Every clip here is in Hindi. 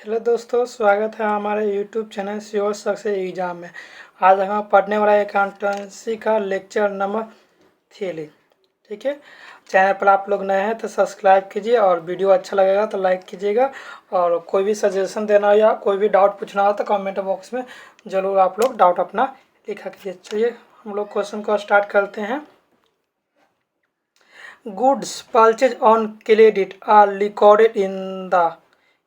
हेलो दोस्तों, स्वागत है हमारे YouTube channel sure success exam में। आज हम पढ़ने वाला है अकाउंटेंसी का लेक्चर नंबर 3। ठीक है, चैनल पर आप लोग नए हैं तो सब्सक्राइब कीजिए और वीडियो अच्छा लगेगा तो लाइक कीजिएगा। और कोई भी सजेशन देना हो या कोई भी डाउट पूछना हो तो कमेंट बॉक्स में ज़रूर आप लोग डाउट अपना लिखा कीजिए। चलिए हम लोग क्वेश्चन को स्टार्ट करते हैं। Goods purchase on credit are recorded in the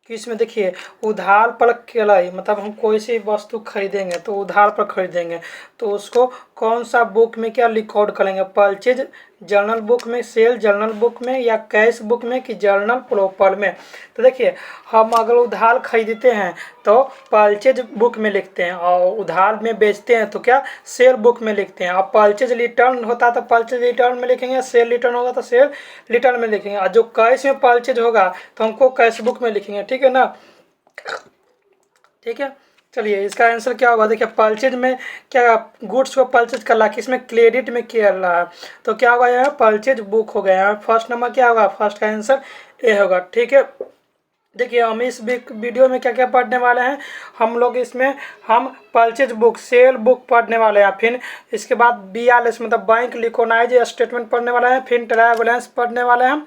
कि इसमें देखिए उधार पर क्रय, मतलब हम कोई सी वस्तु खरीदेंगे तो उधार पर खरीदेंगे तो उसको कौन सा बुक में क्या रिकॉर्ड करेंगे, परचेज जर्नल बुक में, सेल जर्नल बुक में, या कैश बुक में, कि जर्नल प्रॉपर में। तो देखिए हम अगर उधार खरीदते हैं तो परचेज बुक में लिखते हैं, और उधार में बेचते हैं तो क्या सेल बुक में लिखते हैं। और परचेज रिटर्न होता है तो परचेज रिटर्न में लिखेंगे, सेल रिटर्न होगा तो सेल रिटर्न में लिखेंगे, और जो कैश में परचेज होगा तो हमको कैश बुक में लिखेंगे। ठीक है ना, ठीक है। चलिए इसका आंसर क्या होगा, देखिए परचेज में क्या गुड्स को परचेज कर रहा है, किसमें क्रेडिट में कर रहा है, तो क्या होगा यहाँ परचेज बुक हो गया। यहाँ फर्स्ट नंबर क्या होगा, फर्स्ट का आंसर ए होगा। ठीक है, देखिए हम इस वीडियो में क्या क्या पढ़ने वाले हैं। हम लोग इसमें हम परचेज बुक, सेल बुक पढ़ने वाले हैं, फिर इसके बाद BRS मतलब बैंक लिकोनाइज स्टेटमेंट पढ़ने वाले हैं, फिर ट्रायल बैलेंस पढ़ने वाले हैं,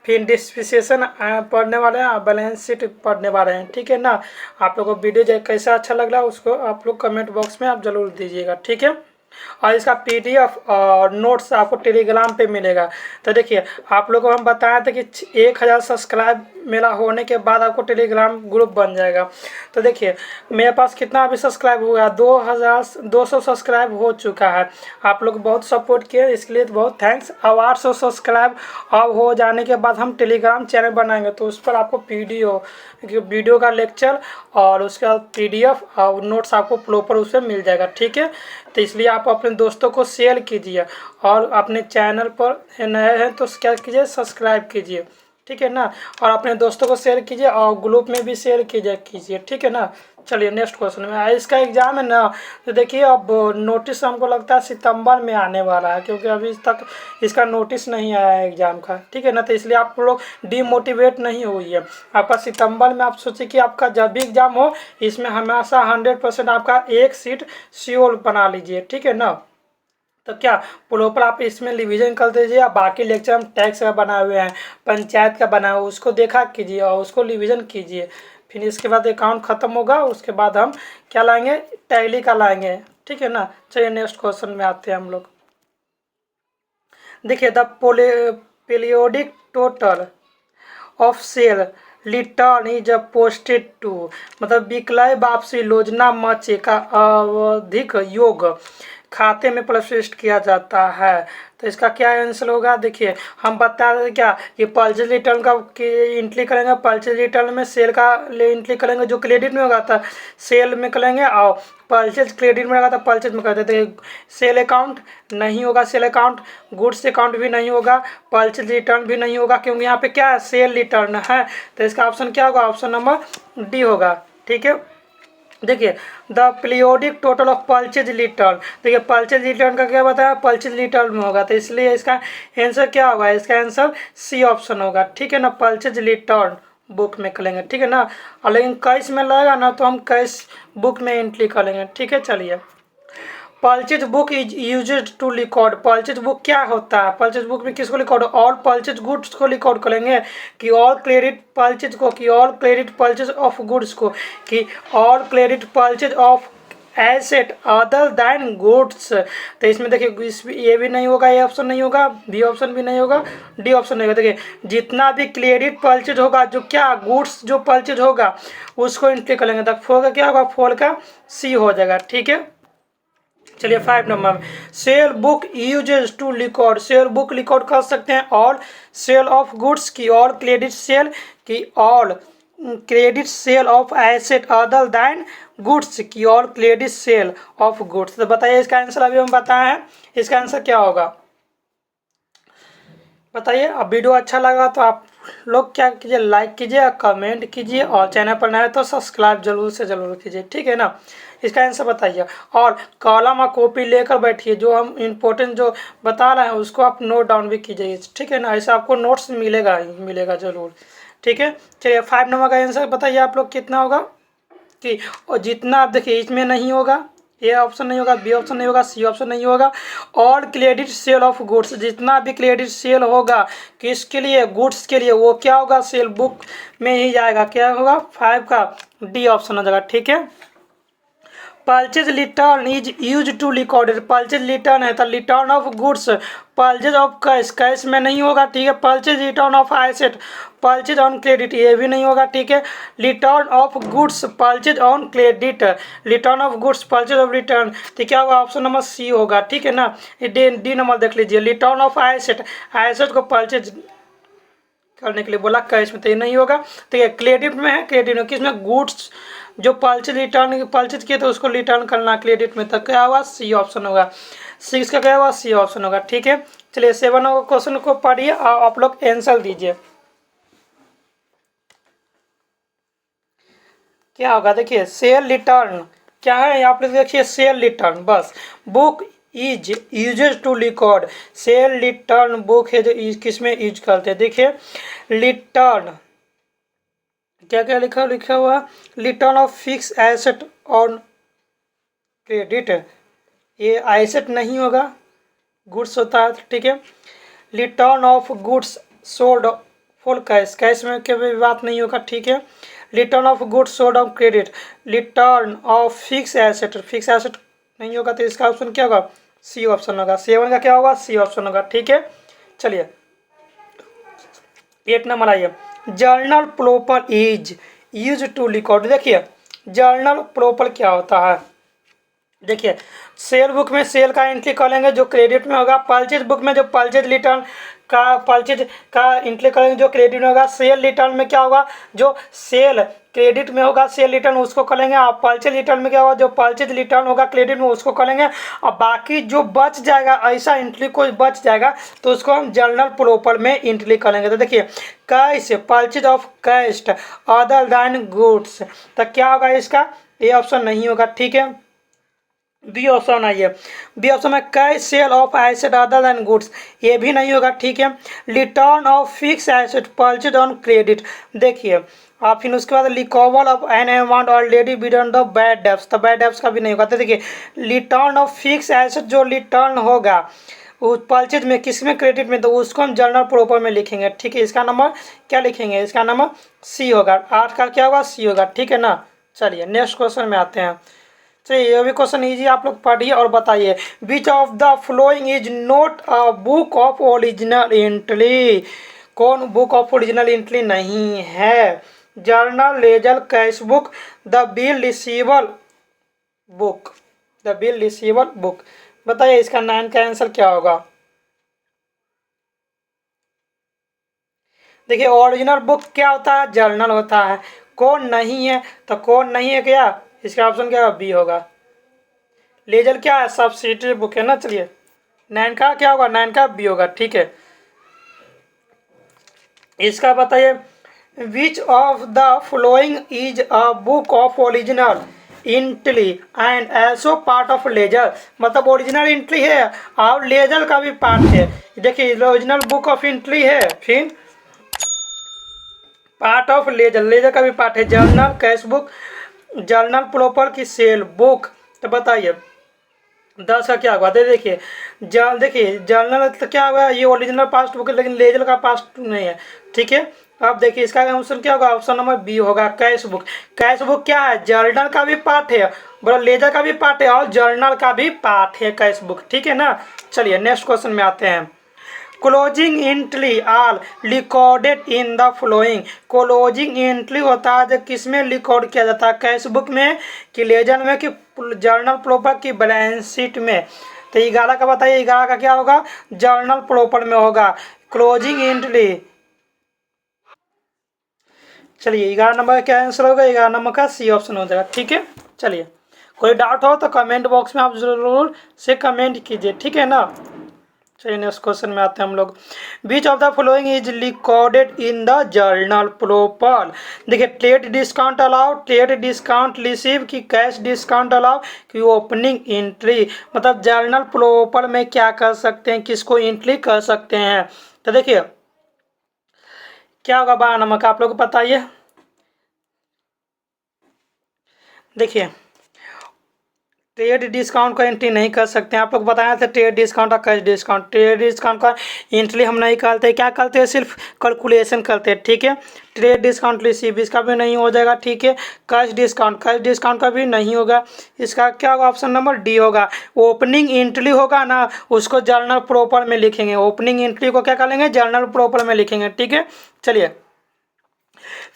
फिर डिस्प्रिसिएशन पढ़ने वाले हैं, और बैलेंस शीट पढ़ने वाले हैं। ठीक है ना, आप लोगों को वीडियो कैसा अच्छा लग रहा है उसको आप लोग कमेंट बॉक्स में आप ज़रूर दीजिएगा। ठीक है, और इसका PDF और नोट्स आपको टेलीग्राम पे मिलेगा। तो देखिए आप लोगों को हम बताए थे कि 1000 सब्सक्राइब मेरा होने के बाद आपको टेलीग्राम ग्रुप बन जाएगा। तो देखिए मेरे पास कितना अभी सब्सक्राइब हुआ, 2200 सब्सक्राइब हो चुका है। आप लोग बहुत सपोर्ट किए, इसके लिए बहुत थैंक्स। अब 800 सब्सक्राइब अब हो जाने के बाद हम टेलीग्राम चैनल बनाएंगे, तो उस पर आपको वीडियो का लेक्चर और उसका PDF और नोट्स आपको प्रॉपर उसमें मिल जाएगा। ठीक है, तो इसलिए आप अपने दोस्तों को शेयर कीजिए, और अपने चैनल पर नए हैं तो क्या कीजिए, सब्सक्राइब कीजिए। ठीक है ना, और अपने दोस्तों को शेयर कीजिए और ग्रुप में भी शेयर कीजिए। ठीक है ना, चलिए नेक्स्ट क्वेश्चन में। इसका एग्जाम है ना, तो देखिए अब नोटिस हमको लगता है सितंबर में आने वाला है, क्योंकि अभी तक इसका नोटिस नहीं आया है एग्जाम का। ठीक है ना, तो इसलिए आप लोग डीमोटिवेट नहीं हुई है। आपका सितंबर में आप सोचिए कि आपका जब भी एग्जाम हो इसमें हमेशा 100% आपका एक सीट श्योर बना लीजिए। ठीक है ना, तो क्या प्रॉपर आप इसमें रिवीजन कर दीजिए। बाकी लेक्चर हम टैक्स का बनाए हुए हैं, पंचायत का बना हुआ, उसको देखा कीजिए और उसको रिवीजन कीजिए। फिर इसके बाद अकाउंट खत्म होगा, उसके बाद हम क्या लाएंगे, टैली का लाएंगे। ठीक है ना, चलिए नेक्स्ट क्वेश्चन में आते हैं हम लोग। देखिए the periodic total of sale return is posted to, मतलब विक्रय वापसी योजना मचे का आवधिक योग खाते में प्रविष्ट किया जाता है। तो इसका क्या आंसर होगा, देखिए हम बता रहे क्या कि परचेज रिटर्न का एंट्री करेंगे, परचेज रिटर्न में सेल का एंट्री करेंगे जो क्रेडिट में होगा था सेल में करेंगे, और परचेज क्रेडिट में होगा तो परचेज में कर देते। सेल अकाउंट नहीं होगा, सेल अकाउंट, गुड्स अकाउंट भी नहीं होगा, परचेज रिटर्न भी नहीं होगा, क्योंकि यहाँ पे क्या है, सेल रिटर्न है। तो इसका ऑप्शन क्या होगा, ऑप्शन नंबर डी होगा। ठीक है, देखिए the periodic total of purchase return, देखिए परचेज रिटर्न का क्या बताया, परचेज रिटर्न में होगा, तो इसलिए इसका आंसर क्या होगा, इसका आंसर सी ऑप्शन होगा। ठीक है ना, परचेज रिटर्न बुक में करेंगे। ठीक है ना, और लेकिन कैश में लगेगा ना तो हम कैश बुक में एंट्री करेंगे। ठीक है, चलिए purchase book is used to record, purchase book क्या होता है, परचेज बुक में किसको रिकॉर्ड, ऑल परचेज गुड्स को रिकॉर्ड करेंगे, कि ऑल क्रेडिट परचेज को, कि all credit purchase of goods को, कि all credit purchase of asset other than goods. तो इसमें देखिए ये भी नहीं होगा, ये ऑप्शन नहीं होगा, बी ऑप्शन भी नहीं होगा, डी ऑप्शन नहीं होगा। देखिए जितना भी क्रेडिट परचेज होगा, जो क्या गुड्स जो परचेज होगा उसको एंट्री करेंगे, तब फोर का क्या होगा, फोर का सी हो जाएगा। ठीक है, चलिए 5 नंबर में sale book uses to record, sale book record कर सकते हैं ऑल सेल ऑफ गुड्स की, ऑल क्रेडिट सेल की, all credit sale of asset other than goods की, all credit sale of goods. तो बताइए इसका आंसर अभी हम बताए हैं, इसका आंसर क्या होगा बताइए। अब वीडियो अच्छा लगा तो आप लोग क्या कीजिए, लाइक कीजिए, कमेंट कीजिए, और चैनल पर नए तो सब्सक्राइब जरूर से जरूर कीजिए। ठीक है ना, इसका आंसर बताइए, और कॉलम और कॉपी लेकर बैठिए, जो हम इम्पोर्टेंट जो बता रहे हैं उसको आप नोट डाउन भी कीजिए। ठीक है ना, ऐसा आपको नोट्स मिलेगा ही मिलेगा ज़रूर। ठीक है। चलिए 5 नंबर का आंसर बताइए आप लोग कितना होगा कि, और जितना आप देखिए इसमें नहीं होगा, ए ऑप्शन नहीं होगा, बी ऑप्शन नहीं होगा, सी ऑप्शन नहीं होगा। All credit sale of goods, जितना भी क्रेडिट सेल होगा किसके लिए, गुड्स के लिए, वो क्या होगा, सेल बुक में ही जाएगा। क्या होगा 5 का डी ऑप्शन हो जाएगा। ठीक है। Purchase return is use to recorded, purchase return है तो return of goods, purchase of cash, cash में नहीं होगा। ठीक है। Purchase return of asset, purchase on credit, ये भी नहीं होगा। ठीक है। Return of goods, purchase on credit, return of goods, purchase of return, तो क्या होगा, ऑप्शन नंबर सी होगा। ठीक है ना। डी नंबर देख लीजिए, रिटर्न ऑफ एसेट, एसेट को परचेज करने के लिए बोला, कैश में तो ये नहीं होगा। तो ये क्रेडिट में है, क्रेडिट में किसमें, गुड्स जो परचेज किए तो उसको रिटर्न करना क्रेडिट में, तो क्या होगा, सी ऑप्शन होगा। 6 का क्या होगा, सी ऑप्शन होगा। ठीक है। चलिए 7 क्वेश्चन को पढ़िए और आप लोग आंसर दीजिए। क्या होगा, देखिए सेल रिटर्न क्या है, आप लोग देखिए सेल रिटर्न, बस book is uses to record, sale return book है जो किस में यूज करते हैं। देखिए रिटर्न क्या क्या लिखा हुआ, return of fix asset on credit, ये एसेट नहीं होगा, गुड्स होता है। ठीक है। Return of goods sold full cash, cash में कभी बात नहीं होगा। ठीक है। Return of goods sold on credit, return of fix asset, fix asset नहीं होगा, तो इसका ऑप्शन क्या होगा, सी ऑप्शन होगा। 7 का क्या होगा, सी ऑप्शन होगा। ठीक है। चलिए 8 नंबर आइए, journal proper is use to record, देखिए जर्नल प्रॉपर क्या होता है, देखिए सेल बुक में सेल का एंट्री करेंगे जो क्रेडिट में होगा, परचेज बुक में जो परचेज रिटर्न का परचेज का एंट्री करेंगे जो क्रेडिट में होगा, सेल रिटर्न में क्या होगा, जो सेल क्रेडिट में होगा सेल रिटर्न उसको करेंगे, और परचेज रिटर्न में क्या होगा, जो परचेज रिटर्न होगा क्रेडिट में उसको करेंगे, और बाकी जो बच जाएगा ऐसा एंट्री कोई बच जाएगा तो उसको हम जर्नल प्रॉपर में एंट्री करेंगे। तो देखिए cash, purchase of cash other than goods, तो क्या होगा इसका, ये ऑप्शन नहीं होगा। ठीक है। बी ऑप्शन आइए, बी ऑप्शन में cash cell of asset other than goods, ये भी नहीं होगा। ठीक है। Return of fix asset purchase on credit, देखिए और फिर उसके बाद recover of an amount already बिडन the bad debts, तो बैड डेब्ट्स का भी नहीं होगा। तो देखिए रिटर्न ऑफ फिक्स एसेट जो रिटर्न होगा उस परचेज में किसमें, क्रेडिट में, तो उसको हम जर्नल प्रॉपर में लिखेंगे। ठीक है। इसका नंबर क्या लिखेंगे, इसका नंबर सी होगा। 8 का क्या होगा, सी होगा। ठीक है ना। चलिए नेक्स्ट क्वेश्चन में आते हैं। चलिए ये भी क्वेश्चन इजी आप लोग पढ़िए और बताइए, which of the following is not a book of original entry, कौन बुक ऑफ ओरिजिनल एंट्री नहीं है, journal, ledger, cash book, the bill receivable book, the bill receivable book, बताइए इसका 9 का आंसर क्या होगा। देखिए ओरिजिनल बुक क्या होता है, जर्नल होता है, कौन नहीं है, तो कौन नहीं है क्या, इसका ऑप्शन क्या बी होगा। लेजर क्या है, सब्सिडियरी बुक है ना। चलिए 9 का क्या होगा, 9 का बी होगा। ठीक है। इसका बताइए, which of the following is a book of original entry and also part of ledger, मतलब ओरिजिनल इंटली है और लेजर का भी पार्ट है। देखिए ओरिजिनल बुक ऑफ इंटली है, फिर पार्ट ऑफ लेजर, लेजर का भी पार्ट है, journal, cash book, journal proper की सेल बुक, तो बताइए 10 का क्या होगा। देखिए देखिए जर्नल तो क्या होगा, ये ओरिजिनल पास्ट बुक है लेकिन लेजर का पास्ट नहीं है। ठीक है। अब देखिए इसका ऑप्शन क्या होगा, ऑप्शन नंबर बी होगा, कैश बुक। कैश बुक क्या है, जर्नल का भी पार्ट है, बड़ा लेजर का भी पार्ट है और जर्नल का भी पार्ट है कैश बुक। ठीक है ना। चलिए नेक्स्ट क्वेश्चन में आते हैं, closing entry all recorded in the flowing, closing entry होता है जो किस में रिकॉर्ड किया जाता है, कैश बुक में कि लेजर में कि जर्नल प्रॉपर की बैलेंस शीट में, तो 11 का बताइए, 11 का क्या होगा, जर्नल प्रॉपर में होगा क्लोजिंग एंट्री। चलिए 11 नंबर का क्या आंसर होगा, 11 नंबर का सी ऑप्शन हो जाएगा। ठीक है। चलिए कोई डाउट हो तो कमेंट बॉक्स में आप जरूर से कमेंट कीजिए। ठीक है ना। चलिए नेक्स्ट क्वेश्चन में आते हैं हम लोग, which of the following is recorded in the journal proper, देखिए trade discount allow, trade discount receive की कैश डिस्काउंट अलाउ की ओपनिंग एंट्री, मतलब जर्नल प्रॉपर में क्या कर सकते हैं, किसको एंट्री कर सकते हैं। तो देखिए क्या होगा 12 नंबर का, आप लोग को बताइए। देखिए ट्रेड डिस्काउंट का एंट्री नहीं कर सकते हैं, आप लोग बताया था ट्रेड डिस्काउंट और कैश डिस्काउंट। ट्रेड डिस्काउंट का एंट्री हम नहीं करते, क्या करते हैं, सिर्फ कैलकुलेशन करते हैं, ठीक है। ट्रेड डिस्काउंट रिसीव इसका भी नहीं हो जाएगा, ठीक है। कैश डिस्काउंट का भी नहीं होगा। इसका क्या होगा, ऑप्शन नंबर डी होगा। ओपनिंग एंट्री होगा ना, उसको जर्नल प्रॉपर में लिखेंगे। ओपनिंग एंट्री को क्या करेंगे, जर्नल प्रॉपर में लिखेंगे, ठीक है। चलिए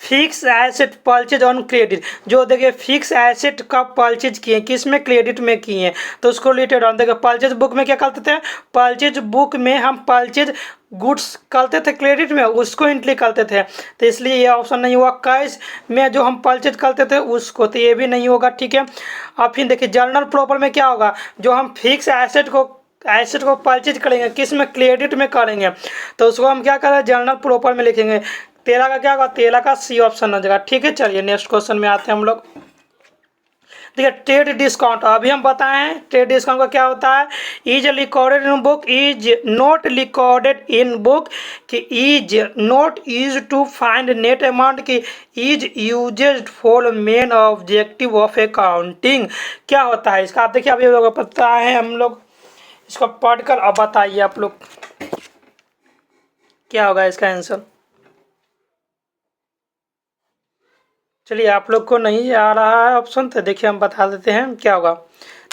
fix asset purchase on credit, जो देखिए फिक्स एसेट का परचेज किए किस में, क्रेडिट में किए, तो उसको रिलेटेड ऑन देखिए परचेज बुक में क्या करते थे, परचेज बुक में हम परचेज गुड्स करते थे क्रेडिट में, उसको एंट्री करते थे, तो इसलिए ये ऑप्शन नहीं हुआ। कैश में जो हम परचेज करते थे उसको, तो ये भी नहीं होगा, ठीक है। अब फिर देखिए जर्नल प्रॉपर में क्या होगा, जो हम फिक्स एसेट को परचेज करेंगे किस में, क्रेडिट में करेंगे, तो उसको हम क्या करें, जर्नल प्रॉपर में लिखेंगे। 13 का क्या होगा, 13 का सी ऑप्शन हो जाएगा, ठीक है। चलिए नेक्स्ट क्वेश्चन में आते हैं हम लोग। देखिए ट्रेड डिस्काउंट अभी हम बताएं, ट्रेड डिस्काउंट का क्या होता है, is recorded in book, is not recorded in book, कि is not use to find net amount, की is used for main objective of accounting. क्या होता है इसका, आप देखिए अभी लोग पता है, हम लोग इसको पढ़कर अब बताइए आप लोग क्या होगा इसका आंसर। चलिए आप लोग को नहीं आ रहा है ऑप्शन, तो देखिए हम बता देते हैं क्या होगा।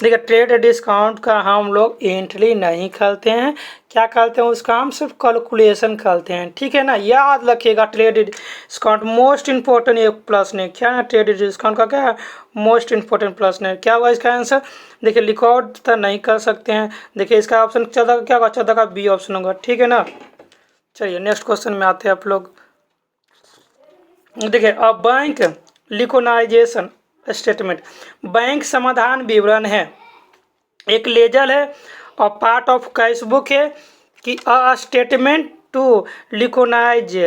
देखिए ट्रेड डिस्काउंट का हम लोग एंट्री नहीं करते हैं, क्या करते हैं उसका, हम सिर्फ कैलकुलेशन करते हैं, ठीक है ना। याद रखिएगा ट्रेड डिस्काउंट मोस्ट इंपॉर्टेंट एक प्लस ने क्या है, ट्रेड डिस्काउंट का क्या है, मोस्ट इंपॉर्टेंट प्लस ने क्या होगा इसका आंसर। देखिए रिकॉर्ड तो नहीं कर सकते हैं, देखिए इसका ऑप्शन 14 का क्या होगा, 14 का बी ऑप्शन होगा, ठीक है ना। चलिए नेक्स्ट क्वेश्चन में आते हैं आप लोग। देखिए अब बैंक लिकोनाइजेशन स्टेटमेंट, बैंक समाधान विवरण है, एक लेजर है और पार्ट ऑफ कैश बुक है, कि a statement to reconcile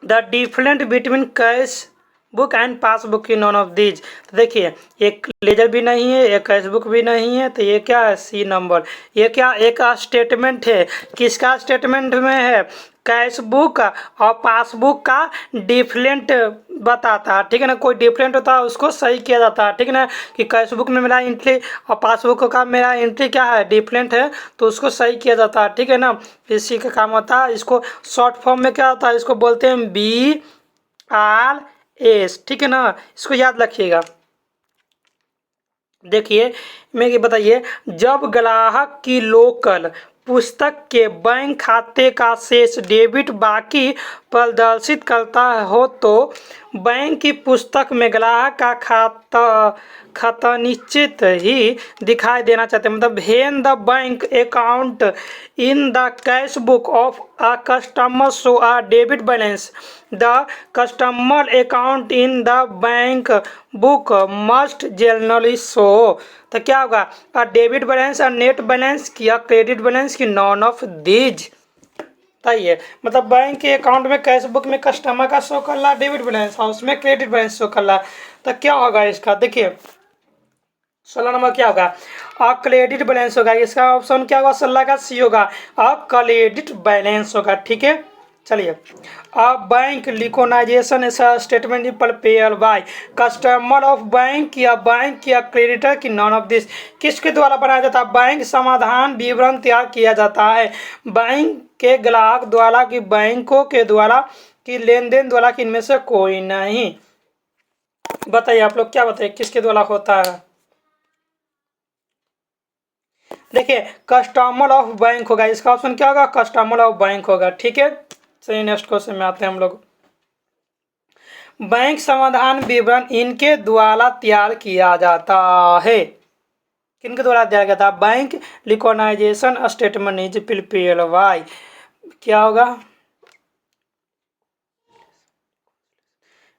the different between cash book and passbook की नॉन ऑफ दीज। तो देखिए एक लेजर भी नहीं है, एक कैश बुक भी नहीं है, तो ये क्या है, सी नंबर। ये क्या, एक स्टेटमेंट है, किसका स्टेटमेंट में है, कैश बुक और पासबुक का डिफरेंट बताता है, ठीक है ना। कोई डिफरेंट होता है उसको सही किया जाता है, ठीक है ना, कि कैश बुक में मेरा एंट्री और पासबुक का मेरा एंट्री क्या है, डिफरेंट है, तो उसको सही किया जाता है, ठीक है ना। इसी का काम होता है, इसको शॉर्ट फॉर्म में क्या होता है, इसको बोलते हैं BRS, ठीक है ना, इसको याद रखिएगा। देखिए मैं ये बताइए, जब ग्राहक की लोकल पुस्तक के बैंक खाते का शेष डेबिट बाकी प्रदर्शित करता हो, तो बैंक की पुस्तक में ग्राहक का खाता निश्चित ही दिखाई देना चाहते हैं। मतलब when the bank account in the cash book of a customer show a debit balance, the customer account in the bank book must generally show. तो क्या होगा, a debit balance, a net balance की, या क्रेडिट बैलेंस की, नॉन ऑफ दीज। बताइए मतलब बैंक के अकाउंट में कैश बुक में कस्टमर का शो कर रहा डेबिट बैलेंस और उसमें क्रेडिट बैलेंस शो कर रहा, तो क्या होगा इसका, देखिए 16 नंबर क्या होगा, अ क्रेडिट बैलेंस होगा। इसका ऑप्शन क्या होगा, 16 का सी होगा, अ क्रेडिट बैलेंस होगा, ठीक है। चलिए अब bank reconciliation statement prepare by customer of bank, या बैंक या क्रेडिटर की, नॉन ऑफ दिस। किसके द्वारा बनाया जाता है, बैंक समाधान विवरण तैयार किया जाता है बैंक के ग्राहक द्वारा, कि बैंकों के द्वारा, कि लेन देन द्वारा, कि इनमें से कोई नहीं। बताइए आप लोग क्या बताइए किसके द्वारा होता है। देखिए कस्टमर ऑफ बैंक होगा, इसका ऑप्शन क्या होगा, कस्टमर ऑफ बैंक होगा, ठीक है। चलिए नेक्स्ट क्वेश्चन में आते हैं हम लोग। बैंक समाधान विवरण इनके द्वारा तैयार किया जाता है, किनके द्वारा तैयार किया जाता है, bank reconciliation statement is prepared by, क्या होगा,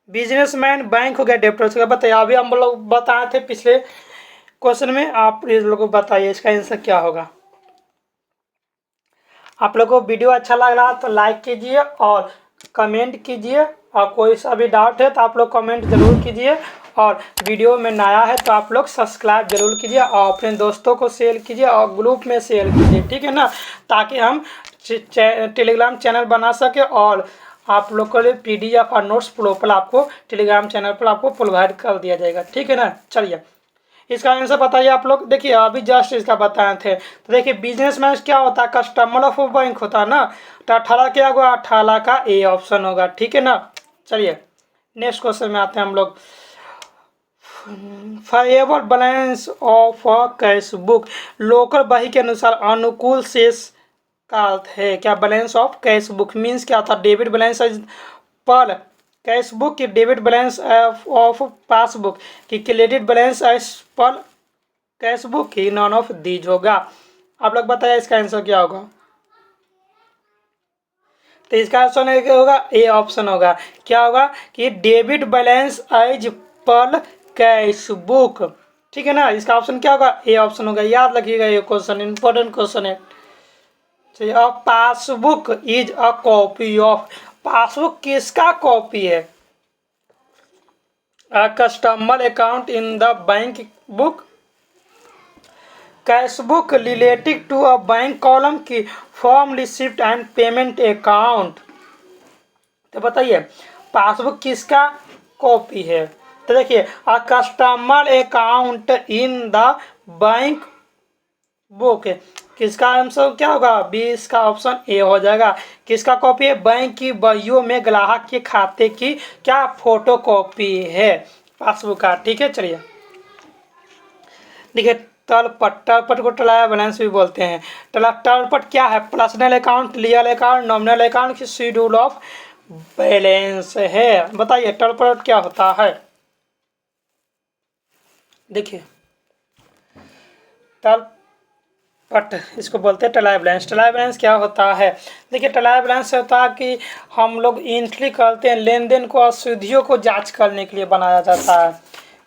बिजनेसमैन बैंक हो गया, डेप्टर्स का। बताइए अभी हम लोग बताए थे पिछले क्वेश्चन में, आप इस लोगों को बताइए इसका आंसर क्या होगा। आप लोगों को वीडियो अच्छा लग रहा तो लाइक कीजिए और कमेंट कीजिए, और कोई सा भी डाउट है तो आप लोग कमेंट जरूर कीजिए, और वीडियो में नया है तो आप लोग सब्सक्राइब जरूर कीजिए और अपने दोस्तों को शेयर कीजिए और ग्रुप में शेयर कीजिए, ठीक है ना, ताकि हम टेलीग्राम चैनल बना सके और आप लोग के लिए PDF और नोट्स प्रोपर आपको टेलीग्राम चैनल पर आपको प्रोवाइड कर दिया जाएगा, ठीक है ना। चलिए इसका आंसर बताइए आप लोग। देखिए अभी जस्ट इसका बताए थे, तो देखिए बिजनेसमैन क्या होता है, कस्टमर ऑफ बैंक होता है ना। तो 18 क्या होगा, 18 का ए ऑप्शन होगा, ठीक है ना। चलिए नेक्स्ट क्वेश्चन में आते हैं हम लोग। Favourable balance of a cash book, लोकल बही के अनुसार अनुकूल शेष का अर्थ है क्या। Balance of cash book means क्या होता है, debit balance per cash book की डेबिट बैलेंस ऑफ पासबुक की credit balance as per cash book की नॉन ऑफ दीज होगा। आप लोग बताइए इसका आंसर क्या होगा। तो इसका ऑप्शन होगा ए ऑप्शन होगा, क्या होगा कि debit balance as per cash book, ठीक है ना। इसका ऑप्शन क्या होगा, ए ऑप्शन होगा। याद रखिएगा ये क्वेश्चन इंपॉर्टेंट क्वेश्चन है। चलिए passbook is a copy of, passbook किसका कॉपी है, a customer account in the bank book, cash book related to a bank column की form receipt and payment account. तो बताइए पासबुक किसका कॉपी है। तो देखिए a customer account in the bank book, किसका आंसर क्या होगा, 20 का ऑप्शन ए हो जाएगा। किसका कॉपी है, बैंक की बहियों में ग्राहक के खाते की क्या फोटो कॉपी है पासबुक का, ठीक है। चलिए देखिए तलपट, तलपट को ट्रायल बैलेंस भी बोलते हैं। तलपट क्या है, personal account, real account, nominal account की शेड्यूल ऑफ बैलेंस है। बताइए तलपट क्या होता है। देखिए तलपट इसको बोलते हैं ट्रायल बैलेंस। ट्रायल बैलेंस क्या होता है, देखिए ट्रायल बैलेंस होता है कि हम लोग एंट्री करते हैं, लेन देन को अशुद्धियों को जांच करने के लिए बनाया जाता है,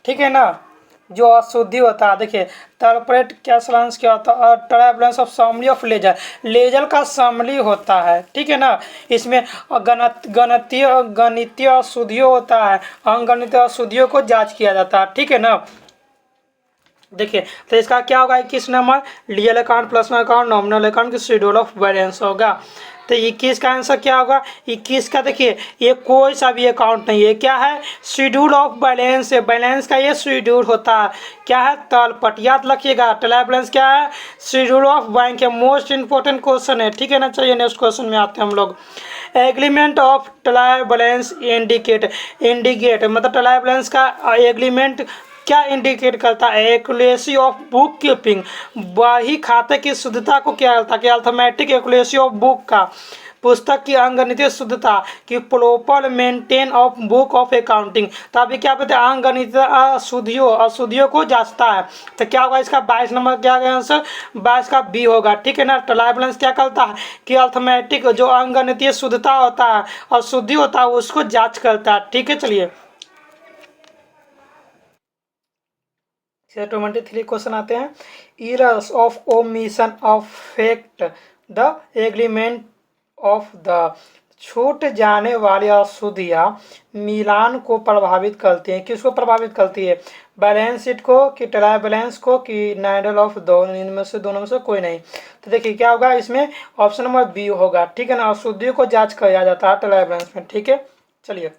ठीक है ना। जो अशुद्धि होता है, देखिए तलपट कैश बैलेंस क्या होता है, और trial balance of summary of ledger, ledger का समरी होता है, ठीक है ना। इसमें गणितीय अशुद्धियों होता है, अंगणितीय अशुद्धियों को जांच किया जाता है, ठीक है ना। देखिए तो इसका क्या होगा, 21 number real account, personal account, nominal account की शेड्यूल ऑफ बैलेंस होगा। तो 21 का आंसर क्या होगा, 21 का देखिए ये कोई सा भी अकाउंट नहीं है, क्या है शेड्यूल ऑफ बैलेंस है, बैलेंस का ये शेड्यूल होता है, क्या है तलपट। याद रखिएगा ट्रायल बैलेंस क्या है, शेड्यूल ऑफ बैंक है। मोस्ट इंपोर्टेंट क्वेश्चन है, ठीक है ना। चलिए नेक्स्ट क्वेश्चन में आते हैं हम लोग। Agreement of trial balance indicate, indicate मतलब ट्रायल बैलेंस का एग्रीमेंट क्या इंडिकेट करता है, एक्यूरेसी ऑफ बुक कीपिंग, बही खाते की शुद्धता को क्या करता है कि अर्थमेटिक एक्यूरेसी ऑफ बुक का, पुस्तक की अंगणितीय शुद्धता की proper maintain of book of accounting. तो अभी क्या कहते हैं अंगणितीय अशुद्धियों को जांचता है। तो क्या होगा इसका 22 नंबर क्या आंसर, 22 का बी होगा, ठीक है ना। ट्रायल बैलेंस क्या करता है कि अर्थमेटिक जो अंगणितीय शुद्धता होता है, अशुद्धि होता है, उसको जांच करता है, ठीक है। चलिए 23 क्वेश्चन आते हैं। Errors of omission affect the agreement of the, छूट जाने वाली अशुद्धियाँ मिलान को प्रभावित करती हैं। किसको प्रभावित करती है, बैलेंस शीट को कि ट्रायल बैलेंस को कि नाइडल ऑफ दो, इनमें से दोनों में से कोई नहीं। तो देखिए क्या होगा इसमें ऑप्शन नंबर बी होगा, ठीक है ना। अशुद्धियों को जांच किया जाता है ट्रायल बैलेंस में, ठीक है। चलिए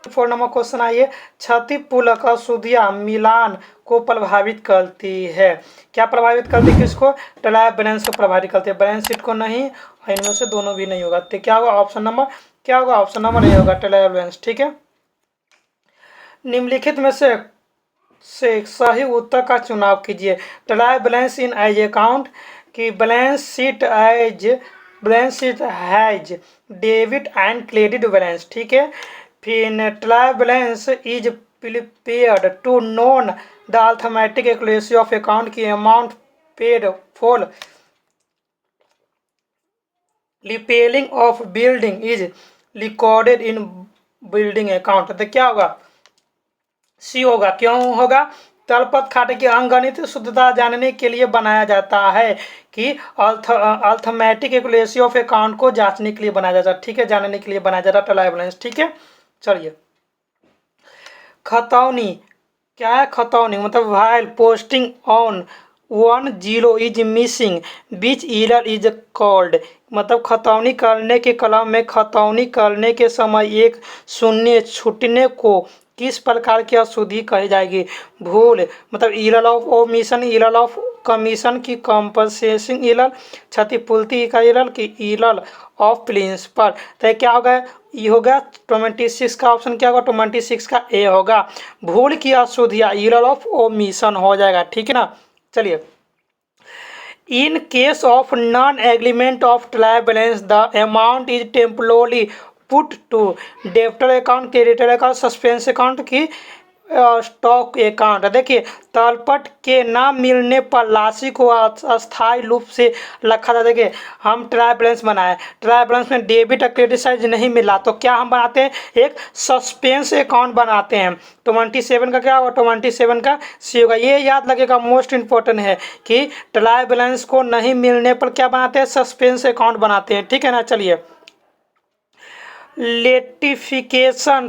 4 नंबर क्वेश्चन आइए। क्षतिपूर्वक अशुद्धियाँ मिलान को प्रभावित करती है, क्या प्रभावित करती है किसको, ट्रायल बैलेंस को प्रभावित करती है, बैलेंस शीट को नहीं, और इनमें से दोनों भी नहीं होगा। तो क्या होगा ऑप्शन नंबर क्या होगा, ऑप्शन नंबर ए होगा ट्रायल बैलेंस, ठीक है। निम्नलिखित में से सही उत्तर का चुनाव कीजिए। Trial balance in as account की balance sheet has debit and credit balance, ठीक है। फिर trial balance is prepared to known the arithmetic accuracy of account की amount paid for repairing of building is recorded in building account। तो क्या होगा, सी होगा। क्यों होगा, तलपट खाते की अंगणित शुद्धता जानने के लिए बनाया जाता है कि अर्थमेटिक एक्यूरेसी ऑफ अकाउंट को जांचने के लिए बनाया जाता है, ठीक है, जानने के लिए बनाया जाता है ट्रायल बैलेंस, ठीक है। चलिए खतौनी क्या है, खतौनी मतलब while posting on 10 is missing which error is called. मतलब खतौनी करने के कलम में खतौनी करने के समय एक शून्य छूटने को किस प्रकार की अशुद्धि कही जाएगी। भूल मतलब error of omission, error of commission की कंपनसेशन ईरर, क्षतिपूर्ति का ईरर की ईरर ऑफ प्रिंसिपल। तो ये क्या होगा, ये होगा 26 का ऑप्शन क्या होगा, 26 का ए होगा। भूल की अशुद्धियाँ ईरर ऑफ ओमिशन हो जाएगा, ठीक है ना। चलिए, in case of non agreement of trial balance the amount is temporarily put to debtor account, creditor account, suspense account की स्टॉक अकाउंट। देखिए, तलपट के ना मिलने पर राशि को अस्थायी रूप से रखा था। देखिए, हम ट्रायल बैलेंस बनाए, ट्रायल बैलेंस में डेबिट और क्रेडिट साइड नहीं मिला तो क्या हम बनाते हैं, एक सस्पेंस अकाउंट बनाते हैं। 27 का क्या होगा, 27 का सी होगा। ये याद लगेगा, मोस्ट इंपॉर्टेंट है कि ट्रायल बैलेंस को नहीं मिलने पर क्या बनाते हैं, सस्पेंस अकाउंट बनाते हैं, ठीक है ना। चलिए, rectification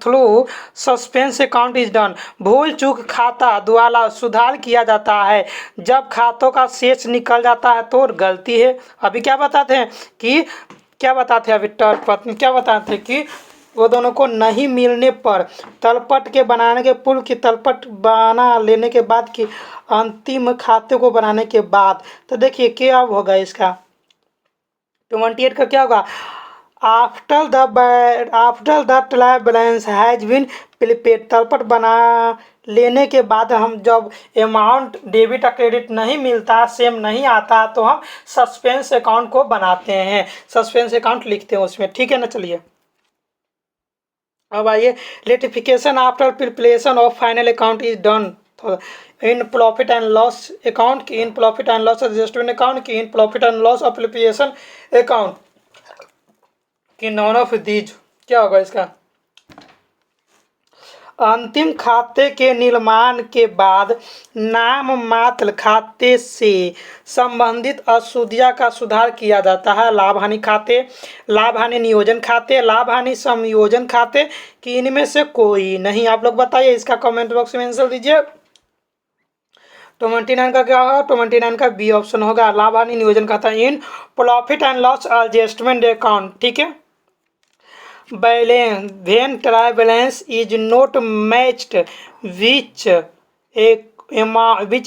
through suspense account is done. भूल चूक खाता द्वारा सुधार किया जाता है जब खातों का शेष निकल जाता है तो गलती है। अभी क्या बताते हैं कि क्या बताते हैं, अभी तलपट में क्या बताते हैं कि वो दोनों को नहीं मिलने पर तलपट के बनाने के पूर्व की तलपट बना लेने के बाद की अंतिम खाते को बनाने के बाद। तो देखिए क्या होगा इसका 28 का क्या होगा, after the trial balance has been prepared. तलपट बना लेने के बाद हम जब अमाउंट डेबिट और क्रेडिट नहीं मिलता, सेम नहीं आता, तो हम सस्पेंस अकाउंट को बनाते हैं, सस्पेंस अकाउंट लिखते हैं उसमें, ठीक है ना। चलिए, अब आइए, rectification after preparation of final account is done in profit and loss account की in profit and loss adjustment account की in profit and loss of preparation account कि नॉन ऑफ दीज। क्या होगा इसका, अंतिम खाते के निर्माण के बाद नाम मात्र खाते से संबंधित अशुद्धियाँ का सुधार किया जाता है। लाभ हानि खाते, लाभ हानि नियोजन खाते, लाभ हानि समायोजन खाते कि इनमें से कोई नहीं। आप लोग बताइए, इसका कमेंट बॉक्स में आंसर दीजिए। 29 का क्या होगा, 29 का बी ऑप्शन होगा, लाभ हानि नियोजन खाता इन profit and loss adjustment account, ठीक है। Balance when trial balance is not matched which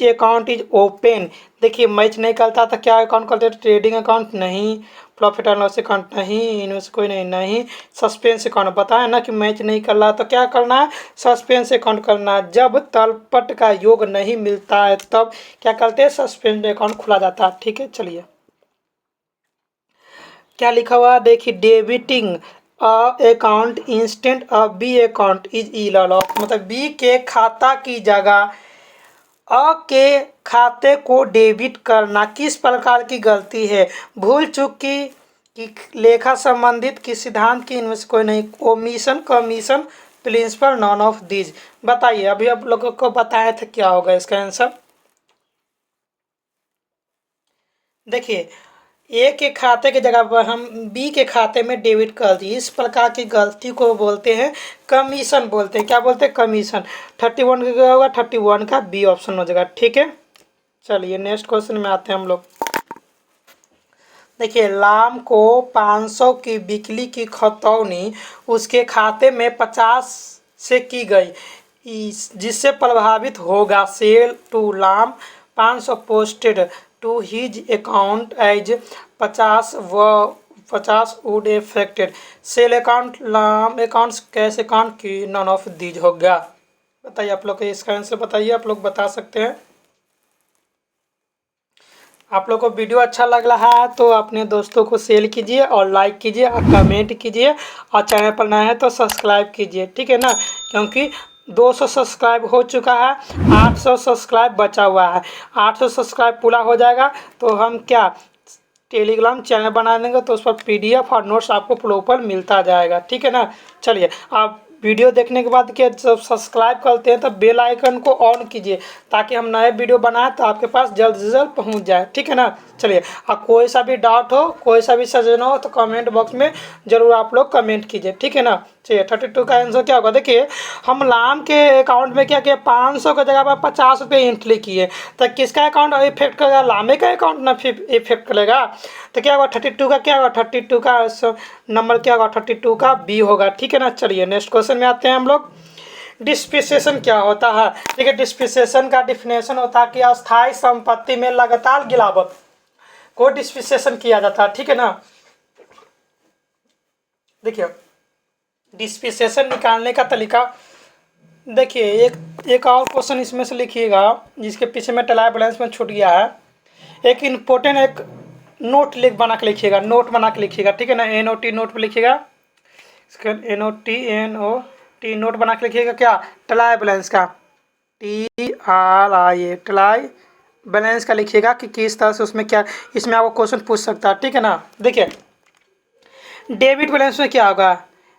account is open. देखिए, मैच नहीं करता तो क्या अकाउंट करते हैं, ट्रेडिंग अकाउंट नहीं, प्रॉफिट एंड लॉस अकाउंट नहीं, इनमें से कोई नहीं, सस्पेंस अकाउंट। बताया ना कि मैच नहीं कर रहा तो क्या करना है, सस्पेंस अकाउंट करना है। जब तलपट का योग नहीं मिलता है तब क्या करते हैं, सस्पेंस अकाउंट खुला जाता है, ठीक है। चलिए, क्या लिखा हुआ, देखिए, debiting account instant B account is error of. मतलब बी के खाता की जगह अ के खाते को डेबिट करना किस प्रकार की गलती है, भूल चूक की लेखा संबंधित की सिद्धांत की, इनमें से कोई नहीं, omission commission principal none of these. बताइए, अभी आप लोगों को बताया था क्या होगा इसका आंसर। देखिए, ए के खाते की जगह पर हम बी के खाते में डेबिट कर दी, इस प्रकार की गलती को बोलते हैं कमीशन, बोलते हैं क्या बोलते हैं, कमीशन। 31 का क्या होगा, 31 का बी ऑप्शन हो जाएगा, ठीक है। चलिए, नेक्स्ट क्वेश्चन में आते हैं हम लोग। देखिए, राम को 500 की बिजली की खतौनी उसके खाते में 50 से की गई, जिससे प्रभावित होगा sale to Ram 500 posted to his account as 50 would affected sale account Ram accounts cash account की नॉन ऑफ दीज होगा। बताइए, आप लोग इसका आंसर बताइए, आप लोग बता सकते हैं। आप लोग को वीडियो अच्छा लग रहा है तो अपने दोस्तों को शेयर कीजिए और लाइक कीजिए और कमेंट कीजिए और चैनल पर नया है तो सब्सक्राइब कीजिए, ठीक है ना। क्योंकि 200 सब्सक्राइब हो चुका है, 800 सब्सक्राइब बचा हुआ है। 800 सब्सक्राइब पूरा हो जाएगा तो हम क्या टेलीग्राम चैनल बना देंगे, तो उस पर PDF और नोट्स आपको प्रॉपर मिलता जाएगा, ठीक है ना। चलिए, आप वीडियो देखने के बाद क्या जब सब्सक्राइब करते हैं तो बेल आइकन को ऑन कीजिए ताकि हम नए वीडियो बनाएं तो आपके पास जल्द से जल्द पहुंच जाए, ठीक है ना। चलिए, आप कोई सा भी डाउट हो, कोई सा भी सजेशन हो तो कमेंट बॉक्स में ज़रूर आप लोग कमेंट कीजिए, ठीक है ना। चलिए, 32 का आंसर क्या होगा। देखिए, हम राम के अकाउंट में क्या किया, 500 की जगह पर 50 रुपये एंट्री किए, तो किसका अकाउंट इफेक्ट करेगा, लामे का अकाउंट ना फिर इफेक्ट करेगा। तो क्या होगा 32 का, क्या होगा 32 का नंबर क्या होगा, 32 का बी होगा, ठीक है ना। चलिए, नेक्स्ट क्वेश्चन में आते हैं हम लोग। डिस्प्रिसिएशन क्या होता है। ठीक है, डिस्प्रिसिएशन का डिफिनेशन होता है कि अस्थायी संपत्ति में लगातार गिरावट को डिस्प्रिसिएशन किया जाता है, ठीक है ना। देखिए, डिस्प्रिसिएशन निकालने का तरीका देखिए, एक और क्वेश्चन इसमें से लिखिएगा जिसके पीछे में ट्रायल बैलेंस में छूट गया है। एक इम्पोर्टेंट एक नोट बना के लिखिएगा, नोट बना के लिखिएगा, ठीक है ना। NOT नोट पे लिखिएगा, NOT नोट बना के लिखिएगा। क्या, ट्रायल बैलेंस का, TRIA ट्रायल बैलेंस का लिखिएगा कि किस तरह से उसमें क्या, इसमें आपको क्वेश्चन पूछ सकता है, ठीक है ना। देखिए, डेबिट बैलेंस में क्या होगा,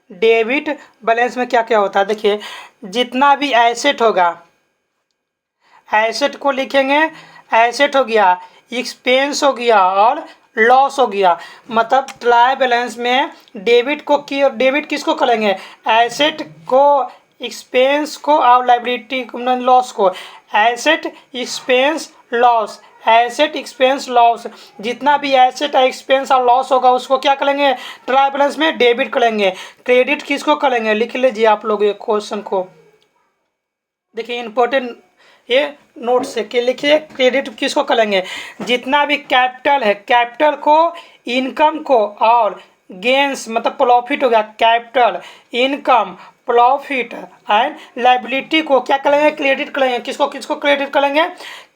डेबिट बैलेंस में क्या क्या होता है। देखिए, जितना भी एसेट होगा, एसेट को लिखेंगे, एसेट हो गया, एक्सपेंस हो गया और लॉस हो गया। मतलब ट्रायल बैलेंस में डेबिट किसको करेंगे, एसेट को, एक्सपेंस को और लायबिलिटी लॉस को। Asset expense loss, asset expense loss, जितना भी एसेट एक्सपेंस और लॉस होगा उसको क्या करेंगे, ट्रायल बैलेंस में डेबिट करेंगे। क्रेडिट किसको करेंगे, लिख लीजिए आप लोग ये क्वेश्चन को। देखिए, इंपॉर्टेंट ये नोट से के लिखिए, क्रेडिट किसको करेंगे, जितना भी कैपिटल है, कैपिटल को, इनकम को और गेंस मतलब प्रॉफिट हो गया, capital, income, profit and liability को क्या करेंगे, क्रेडिट करेंगे। किसको किसको क्रेडिट करेंगे,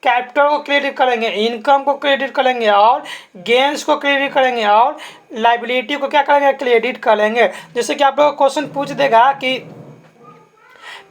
कैपिटल को क्रेडिट करेंगे, इनकम को क्रेडिट करेंगे और गेंस को क्रेडिट करेंगे और लायबिलिटी को क्या करेंगे, क्रेडिट करेंगे। जैसे कि आप लोग क्वेश्चन पूछ देगा कि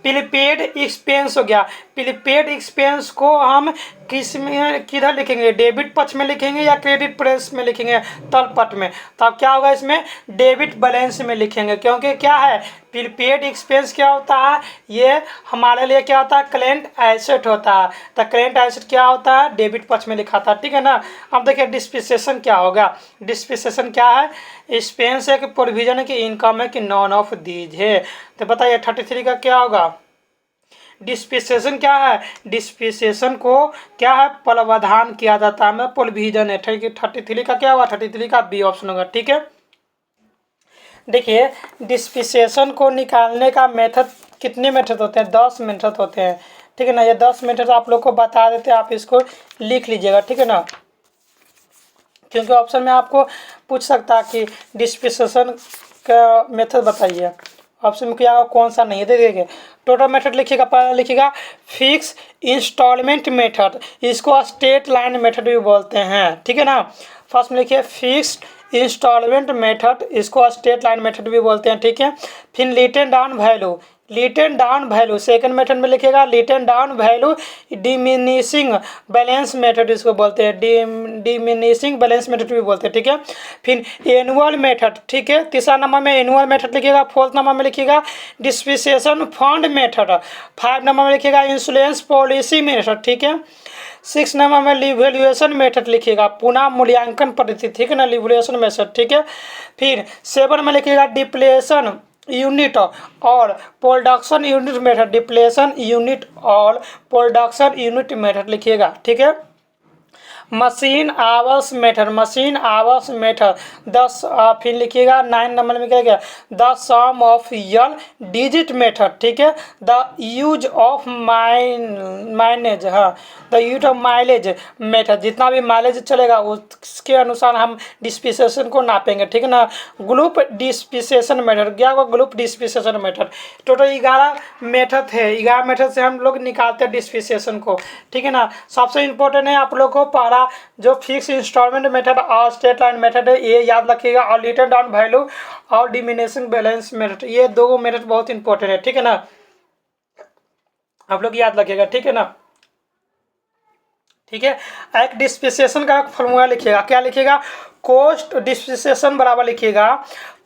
प्रीपेड एक्सपेंस हो गया, प्रीपेड एक्सपेंस को हम किस में किधर लिखेंगे, डेबिट पक्ष में लिखेंगे या क्रेडिट पक्ष में लिखेंगे, तल पट में। तो अब क्या होगा, इसमें डेबिट बैलेंस में लिखेंगे, क्योंकि क्या है, प्रीपेड एक्सपेंस क्या होता है, ये हमारे लिए क्या होता है, करेंट एसेट होता है। तो करेंट एसेट क्या होता है, डेबिट पक्ष में लिखा था, ठीक है ना। अब देखिए, डिस्प्रिसिएशन क्या होगा। डिस्प्रिसिएशन क्या है, एक्सपेंस है कि प्रोविजन है कि इनकम है कि नॉन ऑफ दीज है। तो बताइए 33 का क्या होगा। डिस्प्रिसिएशन क्या है, डिस्प्रिसिएशन को क्या है, प्रावधान किया जाता है, में प्रोविजन है, ठीक है। 33 का क्या होगा, 33 का बी ऑप्शन होगा, ठीक है। देखिए, डिस्प्रिसिएशन को निकालने का मेथड, कितने मेथड होते हैं, 10 मेथड होते हैं, ठीक है ना। ये 10 मेथड आप लोग को बता देते हैं, आप इसको लिख लीजिएगा, ठीक है ना। क्योंकि ऑप्शन में आपको पूछ सकता है कि डिस्प्रिसिएशन का मेथड बताइए, ऑप्शन में क्या कौन सा नहीं है, देखिए टोटल मेथड लिखिएगा, पहला लिखिएगा फिक्स इंस्टॉलमेंट मेथड, इसको स्ट्रेट लाइन मेथड भी बोलते हैं, ठीक है ना। फर्स्ट में लिखिए फिक्स्ड इंस्टॉलमेंट मेथड, इसको स्ट्रेट लाइन मेथड भी बोलते हैं, ठीक है। फिर written down value, written down value second method में लिखेगा, written down value diminishing balance method इसको बोलते हैं, डिमिनिशिंग बैलेंस मेथड भी बोलते हैं, ठीक है। फिर एनुअल मेथड, ठीक है, तीसरा नंबर में एनुअल मेथड लिखिएगा। फोर्थ नंबर में लिखिएगा डिस्प्रिसिएशन फंड मेथड। 5 नंबर में लिखिएगा इंश्योरेंस पॉलिसी मेथड, ठीक है। 6 नंबर में लिवैल्यूएशन मेथड लिखिएगा, पुनः मूल्यांकन पद्धति, ठीक है ना, लिवैल्यूएशन मेथड, ठीक है। फिर 7 में लिखिएगा डिप्लेशन यूनिट और production unit method, depletion unit और प्रोडक्शन यूनिट मेथड लिखिएगा, ठीक है। Machine hours method, machine hours method 10, फिर लिखिएगा 9 नंबर में क्या गया, the sum of years digit method, ठीक है। द यूज ऑफ माइलेज, हाँ, the use of mileage method, जितना भी माइलेज चलेगा उसके अनुसार हम डिस्प्रिसिएशन को नापेंगे, ठीक है ना। ग्रुप डिस्प्रिसिएशन मेथड, क्या होगा, ग्रुप डिस्प्रिसिएशन मेथड। टोटल 11 मेथड है, 11 मेथड से हम लोग निकालते हैं डिस्प्रिसिएशन को, ठीक है ना। सबसे इंपॉर्टेंट है आप लोग को पहला जो फिक्स इंस्टॉलमेंट मेथड और स्ट्रेट लाइन मेथड है, ये याद रखिएगा, और रिटन डाउन वैल्यू और डिमिनिशिंग बैलेंस मेथड, ये दो मेथड बहुत इंपॉर्टेंट है, ठीक है ना, आप लोग याद रखिएगा, ठीक है ना। ठीक है, एक डिस्प्रिसिएशन का फॉर्मूला लिखिएगा, क्या लिखिएगा, कॉस्ट डिस्प्रिसिएशन बराबर लिखिएगा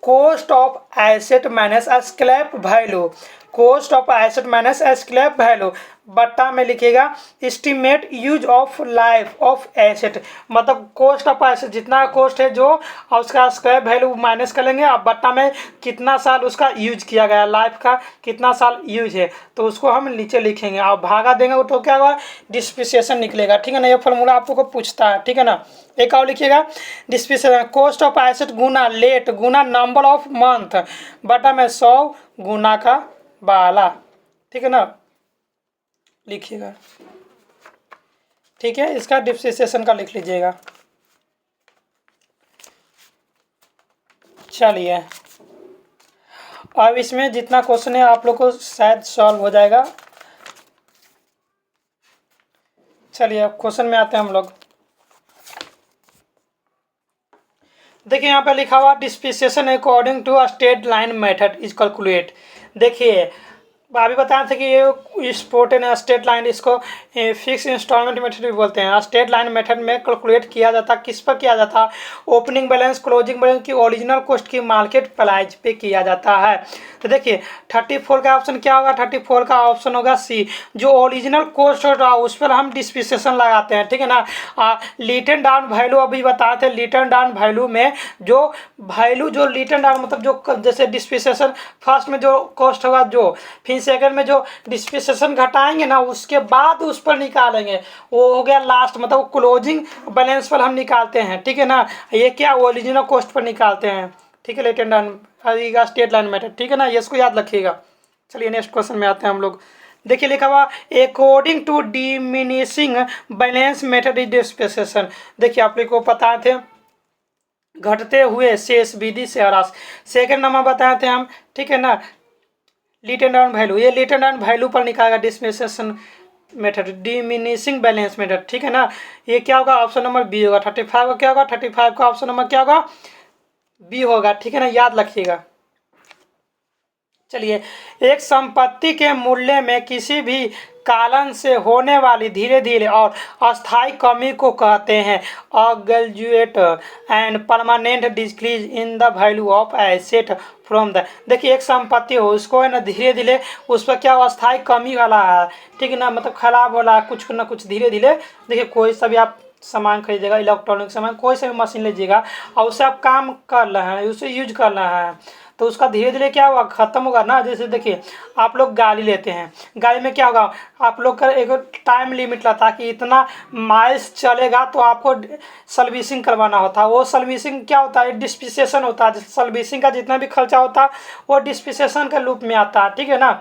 cost of asset minus scrap value, cost of asset minus scrap value बट्टा में लिखिएगा estimate use of life of asset, मतलब कॉस्ट ऑफ एसेट जितना कॉस्ट है जो और उसका स्क्रैप वैल्यू माइनस कर लेंगे, अब बट्टा में कितना साल उसका यूज किया गया, लाइफ का कितना साल यूज है, तो उसको हम नीचे लिखेंगे और भागा देंगे तो क्या होगा, डिस्प्रिसिएशन निकलेगा। ठीक है ना, ये फॉर्मूला आपको पूछता है। ठीक है ना, एक और लिखिएगा डिस्प्रिसिएशन कॉस्ट ऑफ एसेट गुना लेट गुना नंबर ऑफ मंथ बटा में 100 गुना का 12। ठीक है ना, लिखिएगा। ठीक है, इसका डिप्रिसिएशन का लिख लीजिएगा। चलिए अब इसमें जितना क्वेश्चन है आप लोग को शायद सॉल्व हो जाएगा। चलिए अब क्वेश्चन में आते हैं हम लोग। देखिए यहाँ पे लिखा हुआ depreciation according to straight line method is calculate. देखिए अभी बताया था कि ये स्पोर्ट एंड स्ट्रेट लाइन, इसको फिक्स इंस्टॉलमेंट मेथड भी बोलते हैं। स्ट्रेट लाइन मेथड में कैलकुलेट किया जाता, किस पर किया जाता, ओपनिंग बैलेंस क्लोजिंग बैलेंस की ओरिजिनल कॉस्ट की मार्केट प्राइस पे किया जाता है। तो देखिए 34 का ऑप्शन क्या होगा, 34 का ऑप्शन होगा सी, जो ओरिजिनल कॉस्ट होगा उस पर हम डिप्रिसिएशन लगाते हैं। ठीक है ना, रिटन डाउन वैल्यू अभी बताए थे, रिटन डाउन वैल्यू में जो वैल्यू जो रिटन डाउन मतलब जो जैसे डिप्रिसिएशन फर्स्ट में जो कॉस्ट होगा जो, फिर सेकंड में जो डिप्रिसिएशन घटाएंगे ना उसके बाद उस पर निकालेंगे, वो हो गया लास्ट, मतलब क्लोजिंग बैलेंस पर हम निकालते हैं। ठीक है ना, ये क्या ओरिजिनल कॉस्ट पर निकालते हैं। ठीक है, written down straight line method. ठीक है ना, ये इसको याद रखिएगा। चलिए नेक्स्ट क्वेश्चन में आते हैं हम लोग। देखिए लिखा हुआ according to diminishing balance method is depreciation. देखिए आप लोग को पता थे घटते हुए शेष विधि से ह्रास, सेकंड नंबर बताए थे हम। ठीक है ना, रिटन डाउन वैल्यू, ये रिटन डाउन वैल्यू पर निकालेगा depreciation method, diminishing balance method. ठीक है ना, ये क्या होगा, ऑप्शन नंबर बी होगा। 35 का क्या होगा, 35 का ऑप्शन नंबर क्या होगा, बी होगा। ठीक है ना, याद रखिएगा। चलिए एक संपत्ति के मूल्य में किसी भी कारण से होने वाली धीरे धीरे और अस्थायी कमी को कहते हैं graduate and permanent decrease in the value of asset from the. देखिए एक संपत्ति हो उसको है ना धीरे धीरे उस पर क्या अस्थायी कमी वाला है। ठीक है ना, मतलब खराब हो रहा है कुछ ना कुछ धीरे धीरे। देखिए कोई सा भी आप सामान खरीदेगा, इलेक्ट्रॉनिक सामान, कोई सा भी मशीन लीजिएगा और उससे आप काम कर रहे हैं, उसे यूज कर रहे हैं, तो उसका धीरे धीरे क्या होगा, खत्म होगा ना। जैसे देखिए आप लोग गाड़ी लेते हैं, गाड़ी में क्या होगा, आप लोग का एक टाइम लिमिट रहता है कि इतना माइल्स चलेगा तो आपको सर्विसिंग करवाना होता है। वो सर्विसिंग क्या होता है, डिप्रिसिएशन होता है। सर्विसिंग का जितना भी खर्चा होता है वो डिप्रिसिएशन के रूप में आता है। ठीक है ना,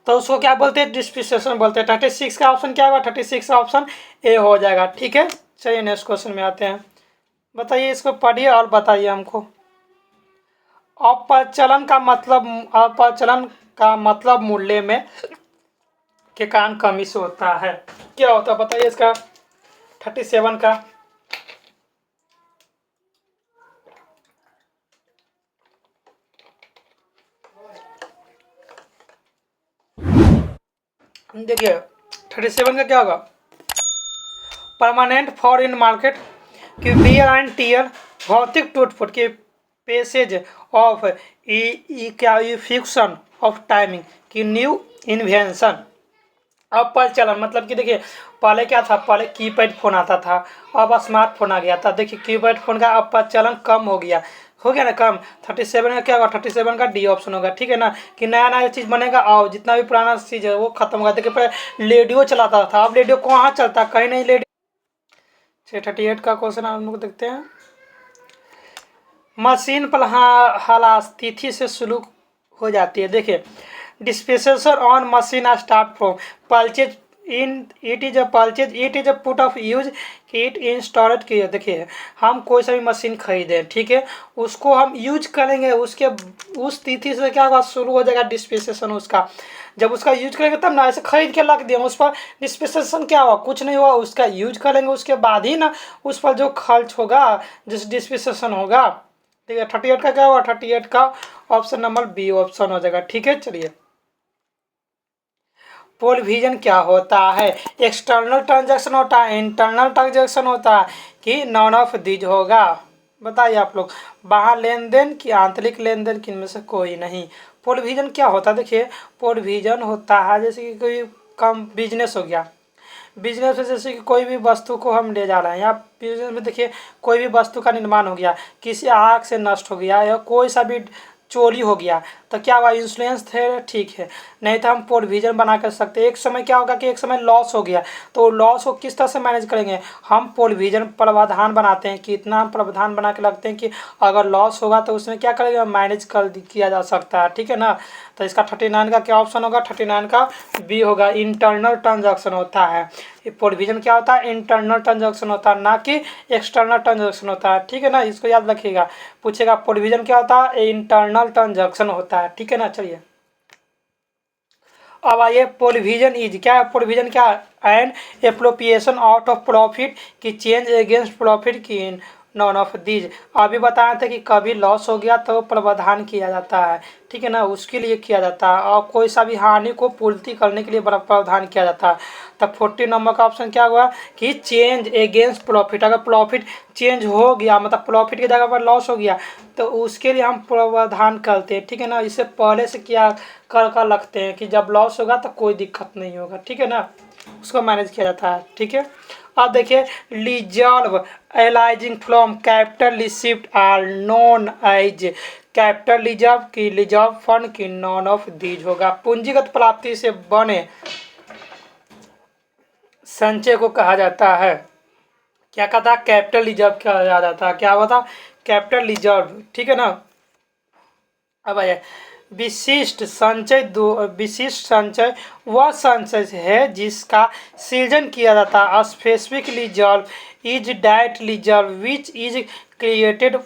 तो उसको क्या बोलते हैं, डिप्रिसिएशन बोलते हैं। 36 का ऑप्शन क्या होगा, 36 का ऑप्शन ए हो जाएगा। ठीक है, चलिए नेक्स्ट क्वेश्चन में आते हैं। बताइए, इसको पढ़िए और बताइए हमको। अपचलन का मतलब मूल्य में के कारण कमी से होता है। क्या होता है बताइए इसका। 37 का देखिए 37 का क्या होगा, परमानेंट फॉर इन मार्केट की वियर एंड टियर, भौतिक टूट फूट की पेसेज ऑफ इक्विफिक्शन ऑफ टाइमिंग की न्यू इन्वेंशन। अपचलन मतलब कि देखिए पहले क्या था, पहले कीपैड फ़ोन आता था, अब स्मार्टफोन आ गया था। देखिए कीपैड फ़ोन का अपचलन कम हो गया ना कम। 37 का क्या होगा, 37 का डी ऑप्शन होगा। ठीक है ना, कि नया नया चीज़ बनेगा और जितना भी पुराना चीज़ है वो खत्म होगा। देखिए पहले रेडियो चलाता था, अब रेडियो कहाँ चलता, कहीं नहीं रेडियो। 38 का क्वेश्चन हम लोग देखते हैं। मशीन पर हलास तिथि से शुरू हो जाती है। देखिए dispenser on machine start from purchase in it is a put off use it in storage की। देखिए हम कोई सा भी मशीन खरीदें, ठीक है, उसको हम यूज करेंगे, उसके उस तिथि से क्या होगा, शुरू हो जाएगा डिस्पेंसेशन उसका। जब उसका यूज करेंगे तब ना, ऐसे खरीद के रख दिए उस पर डिस्पेंसेशन क्या हुआ, कुछ नहीं हुआ। उसका यूज करेंगे उसके बाद ही ना उस पर जो खर्च होगा, जिस डिस्पेंसेशन होगा। ठीक है, 38 का क्या हुआ, 38 का ऑप्शन नंबर बी ऑप्शन हो जाएगा। ठीक है, चलिए प्रोविजन क्या होता है, एक्सटर्नल ट्रांजैक्शन होता है, इंटरनल ट्रांजैक्शन होता है, कि नॉन ऑफ दीज होगा। बताइए आप लोग, बाहर लेन देन कि आंतरिक लेन देन, किन में से कोई नहीं। प्रोविजन क्या होता है, देखिए प्रोविजन होता है जैसे कि कोई कम बिजनेस हो गया, बिजनेस में जैसे कि कोई भी वस्तु को हम ले जा रहे हैं, या बिजनेस में देखिए कोई भी वस्तु का निर्माण हो गया, किसी आग से नष्ट हो गया, या कोई सा भी चोरी हो गया, तो क्या हुआ, इंश्योरेंस थे, ठीक है। नहीं तो हम प्रोविजन बना कर सकते हैं। एक समय क्या होगा कि एक समय लॉस हो गया, तो लॉस को किस तरह से मैनेज करेंगे, हम प्रोविजन प्रावधान बनाते हैं कि इतना हम प्रावधान बना के रखते हैं कि अगर लॉस होगा तो उसमें क्या करेंगे, मैनेज कर किया जा सकता है, ठीक है ना। तो इसका 39 का क्या ऑप्शन होगा, 39 का बी होगा, इंटरनल ट्रांजैक्शन होता है। प्रोविजन क्या होता है, इंटरनल ट्रांजैक्शन होता है, ना कि एक्सटर्नल ट्रांजैक्शन होता है, ठीक है ना, इसको याद रखिएगा। पूछेगा प्रोविजन क्या होता है, इंटरनल ट्रांजैक्शन होता है, ठीक है ना। चलिए अब आइए, प्रोविजन इज क्या है, प्रोविजन क्या, and appropriation out of profit की चेंज अगेंस्ट प्रॉफिट की नॉन ऑफ दीज। अभी बताया था कि कभी लॉस हो गया तो प्रावधान किया जाता है, ठीक है ना, उसके लिए किया जाता है, और कोई सा भी हानि को पूर्ति करने के लिए प्रावधान किया जाता है। तब 40 नंबर का ऑप्शन क्या हुआ कि चेंज अगेंस्ट प्रॉफिट। अगर प्रॉफिट चेंज हो गया, मतलब प्रॉफिट की जगह पर लॉस हो गया, तो उसके लिए हम प्रावधान करते हैं, ठीक है ना। इससे पहले से क्या कर लगते हैं कि जब लॉस होगा तो कोई दिक्कत नहीं होगा, ठीक है ना, उसको मैनेज किया जाता है, ठीक है। अब देखिए, reserve arising from capital receipt are known as capital reserve की रिजर्व फंड की नॉन ऑफ दीज होगा। पूंजीगत प्राप्ति से बने संचय को कहा जाता है, क्या कहता है, कैपिटल रिजर्व कहा जाता है, क्या होता, कैपिटल रिजर्व, ठीक है ना। अब आइए, विशिष्ट संचय वह संचय है जिसका सृजन किया जाता है। Specific reserve is that reserve which is created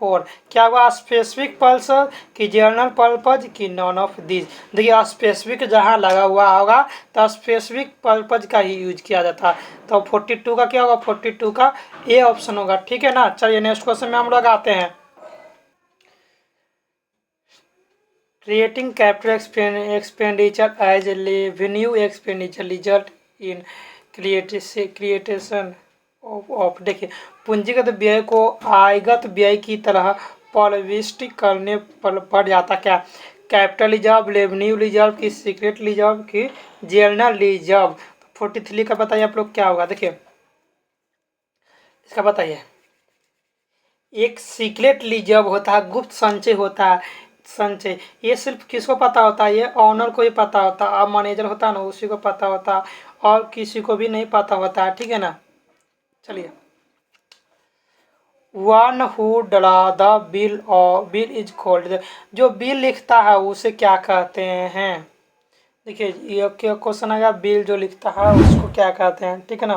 for, क्या हुआ, स्पेसिफिक पर्पस की जनरल पर्पज की नॉन ऑफ दिस। देखिए स्पेसिफिक जहाँ लगा हुआ होगा तो स्पेसिफिक पर्पज का ही यूज किया जाता है। तो 42 का क्या होगा, 42 का ए ऑप्शन होगा, ठीक है ना। चलिए नेक्स्ट क्वेश्चन में हम लोग आते हैं। Creating capital expenditure as a revenue expenditure result in creation of देखिए, पूंजीगत व्यय को आयगत व्यय की तरह प्रविष्ट करने पर पड़ जाता क्या, कैपिटल रिजर्व, रेवेन्यू रिजर्व की सीक्रेट रिजर्व की जनरल रिजर्व। 43 का बताइए आप लोग क्या होगा, देखिए इसका बताइए। एक सीक्रेट रिजर्व होता है, गुप्त संचय होता है, संचय ये सिर्फ किसको पता होता है, ये ऑनर को ही पता होता है, अब मैनेजर होता है ना उसी को पता होता है, और किसी को भी नहीं पता होता है, ठीक है ना। चलिए, one who draw the bill और बिल इज कॉल्ड, जो बिल लिखता है उसे क्या कहते हैं। देखिए ये क्या क्वेश्चन आएगा, बिल जो लिखता है उसको क्या कहते हैं, ठीक है ना,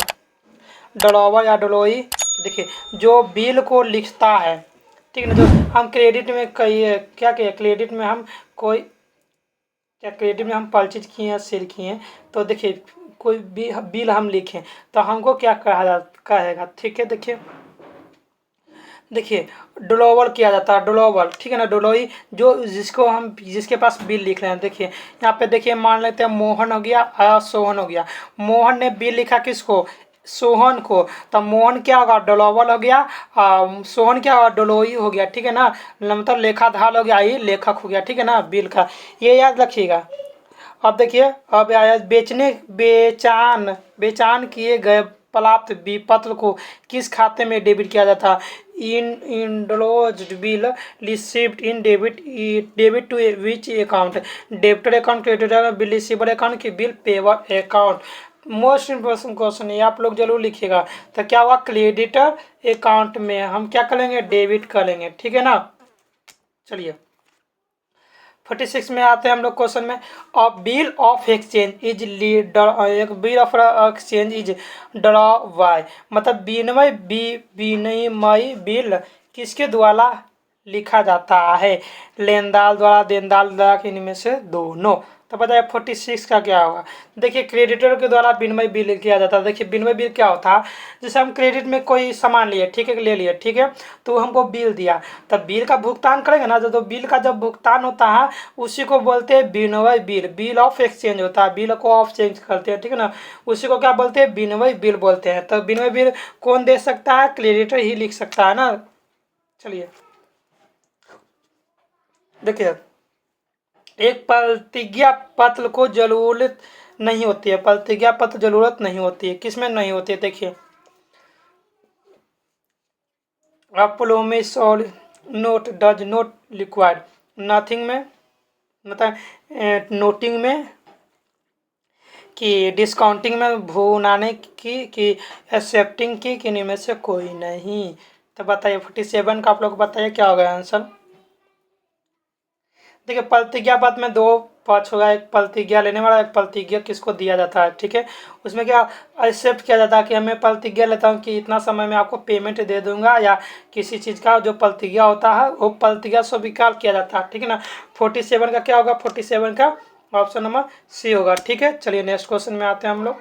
डलॉवर या डलोई। देखिए जो बिल को लिखता है, ठीक है ना, जो हम क्रेडिट में कही क्या किए, क्रेडिट में हम कोई क्या, क्रेडिट में हम परचेज किए हैं, सेल किए हैं, तो देखिए कोई भी बिल हम लिखें तो हमको क्या कहेगा, ठीक है। देखिए डोलोवल किया जाता है, डोलोवल, ठीक है ना, डोलोई जो जिसको हम जिसके पास बिल लिख रहे हैं। देखिए यहाँ पे देखिए, मान लेते हैं मोहन हो गया और सोहन हो गया। मोहन ने बिल लिखा किसको, सोहन को, तो मोहन क्या होगा, डोलोवल हो गया, सोहन क्या होगा, डोलोई हो गया, ठीक है ना, मतलब लेखाधार हो गया, ये लेखक हो गया, ठीक है ना, बिल का, ये याद रखिएगा। अब देखिए, अब आया बेचान किए गए प्राप्त विपत्र को किस खाते में डेबिट किया जाता है, in endorsed bill received in debit to which account, debtor account, creditor account, bill receiver account की bill payer account. Most important question ये आप लोग जरूर लिखिएगा। तो क्या हुआ, क्रेडिटर अकाउंट में हम क्या करेंगे, डेबिट करेंगे, ठीक है ना। चलिए 46 में आते हैं हम लोग क्वेश्चन में। A bill of exchange is एक bill of exchange is draw by, मतलब विनिमय बिल किसके द्वारा लिखा जाता है, लेनदार द्वारा, देनदार द्वारा, इनमें से दोनों। तो बताइए 46 का क्या होगा। देखिए क्रेडिटर के द्वारा विनिमय बिल किया जाता है। देखिए विनिमय बिल क्या होता है, जैसे हम क्रेडिट में कोई सामान लिए, ठीक है, ले लिए, ठीक है, तो हमको बिल दिया, तब बिल का भुगतान करेंगे ना, तो बिल का जब भुगतान होता है उसी को बोलते हैं विनिमय बिल, बिल ऑफ एक्सचेंज होता है, बिल को ऑफ चेंज करते हैं, ठीक है ना, उसी को क्या बोलते हैं, विनिमय बिल बोलते हैं। तो विनिमय बिल कौन दे सकता है, क्रेडिटर ही लिख सकता है ना। चलिए देखिए, एक प्रतिज्ञा पत्र को जरूरत नहीं होती है, प्रतिज्ञा पत्र जरूरत नहीं होती है, किसमें नहीं होती है? देखिए, अपोलोमिस और note does note required, nothing में, मतलब नोटिंग में, कि डिस्काउंटिंग में, भुनाने की, कि एक्सेप्टिंग की, कि इनमें से कोई नहीं। तो बताइए 47 का आप लोग बताइए क्या होगा आंसर। देखिए, प्रतिज्ञा पत्र में दो पक्ष होगा, एक प्रतिज्ञा लेने वाला, एक प्रतिज्ञा किसको दिया जाता है, ठीक है। उसमें क्या एक्सेप्ट किया जाता है कि हमें प्रतिज्ञा लेता हूँ कि इतना समय में आपको पेमेंट दे दूंगा, या किसी चीज़ का जो प्रतिज्ञा होता है वो प्रतिज्ञा स्वीकार किया जाता है, ठीक है ना। 47 का क्या होगा? 47 का ऑप्शन नंबर सी होगा, ठीक है। चलिए नेक्स्ट क्वेश्चन में आते हैं हम लोग।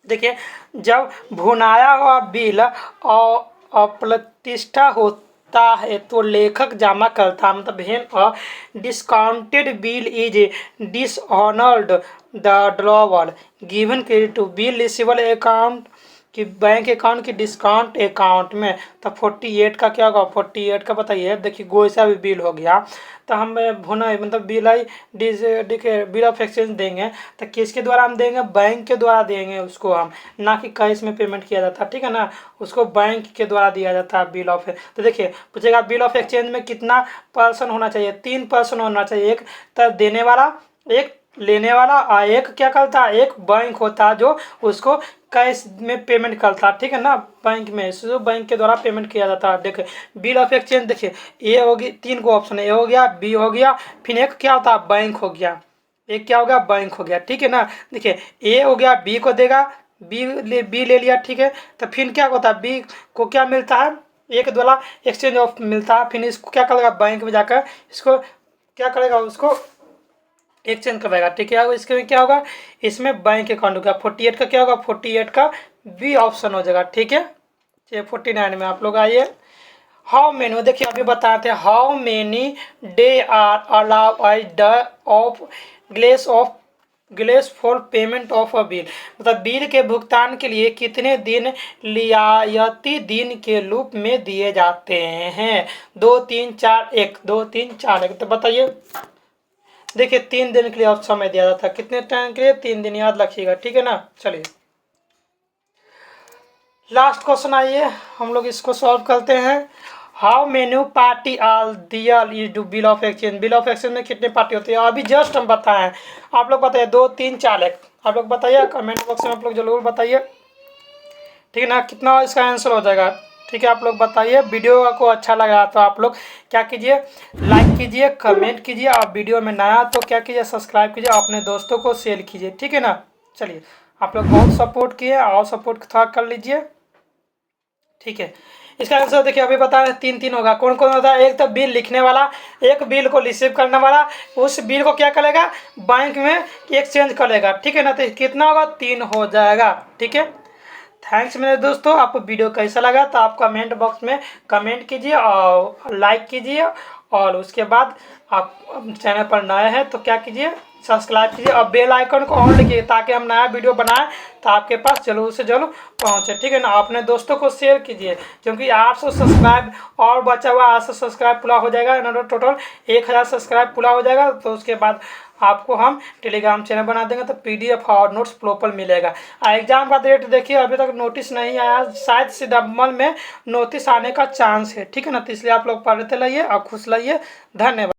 देखिए, जब भुनाया हुआ बिल और अप्रतिष्ठा होता है तो लेखक जमा करता है, मतलब when a discounted bill is dishonoured the drawer given credit to bill receivable account, कि बैंक अकाउंट की डिस्काउंट अकाउंट में। तो 48 का क्या होगा? 48 का बताइए। देखिए, गोयसा भी बिल हो गया, तो हम भुना मतलब बिल आई देखिए बिल ऑफ एक्सचेंज देंगे तो किसके द्वारा हम देंगे? बैंक के द्वारा देंगे उसको हम, ना कि कैश में पेमेंट किया जाता है, ठीक है ना। उसको बैंक के द्वारा दिया जाता है बिल ऑफ। तो देखिए पूछेगा बिल ऑफ एक्सचेंज में कितना पर्सन होना चाहिए? 3 पर्सन होना चाहिए, एक तो देने वाला, एक लेने वाला, और एक क्या करता है? एक बैंक होता है जो उसको कैश में पेमेंट करता है, ठीक है ना। बैंक में जो बैंक के द्वारा पेमेंट किया जाता है। देखिए बिल ऑफ एक्सचेंज, देखिए ए होगी, 3 को ऑप्शन, ए हो गया, बी हो गया, फिर एक क्या होता है? बैंक हो गया, एक क्या हो गया? बैंक हो गया, ठीक है ना। देखिए ए हो गया, बी को देगा, बी ले लिया, ठीक है। तो फिर क्या होता है? बी को क्या मिलता है? एक द्वारा एक्सचेंज ऑफ मिलता है, फिर इसको क्या करेगा? बैंक में जाकर इसको क्या करेगा? उसको एक्सचेंज करवाएगा, ठीक है। इसके में क्या होगा? इसमें बैंक अकाउंट होगा। 48 का क्या होगा? 48 का बी ऑप्शन हो जाएगा, ठीक है। चलिए 49 में आप लोग आइए। हाउ मेनी, देखिए अभी बताते हैं, how many day are allow I the of grace for payment of a bill, मतलब बिल के भुगतान के लिए कितने दिन रियायती दिन के रूप में दिए जाते हैं? 2 3 4 1, 2 3 4 1। तो बताइए। देखिए 3 दिन के लिए आप समय दिया जाता है, कितने टाइम के लिए? 3 दिन, याद रखिएगा, ठीक है ना। चलिए लास्ट क्वेश्चन आइए, हम लोग इसको सॉल्व करते हैं। How many party are there is due bill of exchange, bill of exchange में कितने पार्टी होती है? अभी जस्ट हम बताएं, आप लोग बताइए। 2 3 4 1, आप लोग बताइए, कमेंट बॉक्स में आप लोग जरूर बताइए, ठीक है ना। कितना इसका आंसर हो जाएगा, ठीक है। आप लोग बताइए। वीडियो को अच्छा लगा तो आप लोग क्या कीजिए? लाइक कीजिए, कमेंट कीजिए, और वीडियो में नया तो क्या कीजिए? सब्सक्राइब कीजिए, अपने दोस्तों को शेयर कीजिए, ठीक है ना। चलिए आप लोग बहुत सपोर्ट किए, और सपोर्ट थोड़ा कर लीजिए, ठीक है। इसका आंसर देखिए अभी बता रहे 3 3 होगा। कौन कौन होता है? एक तो बिल लिखने वाला, एक बिल को रिसीव करने वाला, उस बिल को क्या करेगा? बैंक में एक्सचेंज करेगा, ठीक है ना। तो कितना होगा? 3 हो जाएगा, ठीक है। थैंक्स मेरे दोस्तों, आपको वीडियो कैसा लगा तो आप कमेंट बॉक्स में कमेंट कीजिए और लाइक कीजिए, और उसके बाद आप चैनल पर नए हैं तो क्या कीजिए? सब्सक्राइब कीजिए, और बेल आइकन को ऑन कीजिए, ताकि हम नया वीडियो बनाएं तो आपके पास जरूर से जरूर पहुंचे, ठीक है ना। अपने दोस्तों को शेयर कीजिए, क्योंकि 800 सब्सक्राइब और बचा हुआ, 800 सब्सक्राइब पूरा हो जाएगा, टोटल 1000 सब्सक्राइब पूरा हो जाएगा, तो उसके बाद आपको हम टेलीग्राम चैनल बना देंगे, तो PDF और नोट्स प्रॉपर मिलेगा। एग्जाम का डेट देखिए, अभी तक नोटिस नहीं आया, शायद सितंबर में नोटिस आने का चांस है, ठीक है ना। तो इसलिए आप लोग पढ़ते रहिए और खुश रहिए। धन्यवाद।